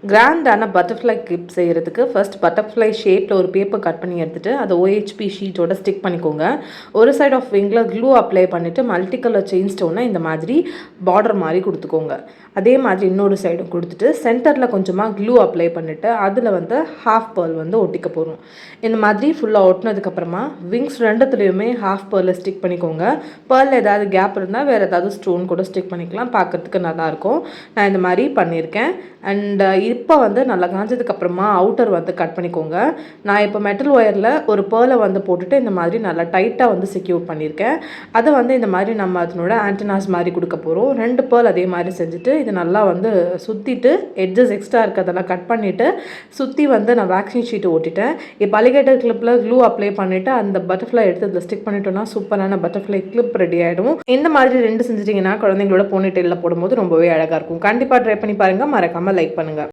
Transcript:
கிராண்டான butterfly clip செய்கிறதுக்கு first butterfly ஷேப்பில் ஒரு பேப்பர் கட் பண்ணி எடுத்துகிட்டு அதை OHP ஷீட்டோட ஸ்டிக் பண்ணிக்கோங்க. ஒரு சைட் ஆஃப் விங்கில் க்ளூ அப்ளை பண்ணிவிட்டு மல்டி கலர் செயின் ஸ்டோனை இந்த மாதிரி பார்டர் மாதிரி கொடுத்துக்கோங்க. அதே மாதிரி இன்னொரு சைடும் கொடுத்துட்டு சென்டரில் கொஞ்சமாக க்ளூ அப்ளை பண்ணிவிட்டு அதில் வந்து ஹாஃப் பேர்ல் வந்து ஒட்டிக்க போகிறோம். இந்த மாதிரி ஃபுல்லாக ஒட்டினதுக்கப்புறமா விங்ஸ் ரெண்டுத்துலேயுமே ஹாஃப் பேர்லை ஸ்டிக் பண்ணிக்கோங்க. பேர்லில் ஏதாவது கேப் இருந்தால் வேறு ஏதாவது ஸ்டோன் கூட ஸ்டிக் பண்ணிக்கலாம், பார்க்குறதுக்கு நல்லாயிருக்கும். நான் இந்த மாதிரி பண்ணியிருக்கேன். அண்ட் இப்போ வந்து நல்லா காஞ்சதுக்கப்புறமா அவுட்டர் வந்து கட் பண்ணிக்கோங்க. நான் இப்போ மெட்டல் ஒயரில் ஒரு பேர்லை வந்து போட்டுட்டு இந்த மாதிரி நல்லா டைட்டாக வந்து செக்யூர் பண்ணியிருக்கேன். அதை வந்து இந்த மாதிரி நம்ம அதனோட ஆண்டனாஸ் மாதிரி கொடுக்க போகிறோம். 2 பேர்ல் அதே மாதிரி செஞ்சுட்டு இது நல்லா வந்து சுற்றிட்டு எட்ஜஸ் எக்ஸ்ட்ரா இருக்கிறதெல்லாம் கட் பண்ணிவிட்டு சுற்றி வந்து நான் வேக்சின் ஷீட்டு ஓட்டிட்டேன். இப்போ அலிகேட்டர் கிளிப்பில் க்ளூ அப்ளை பண்ணிவிட்டு அந்த பட்டர்ஃப்ளை எடுத்து இதில் ஸ்டிக் பண்ணிட்டோன்னா சூப்பரான பட்டர்ஃப்ளை கிளிப் ரெடி ஆகிடும். இந்த மாதிரி 2 செஞ்சிட்டிங்கன்னா குழந்தைங்களோட போனிடெயிலில் போடும்போது ரொம்பவே அழகாக இருக்கும். கண்டிப்பாக ட்ரை பண்ணி பாருங்கள், மறக்காமல் லைக் பண்ணுங்கள்.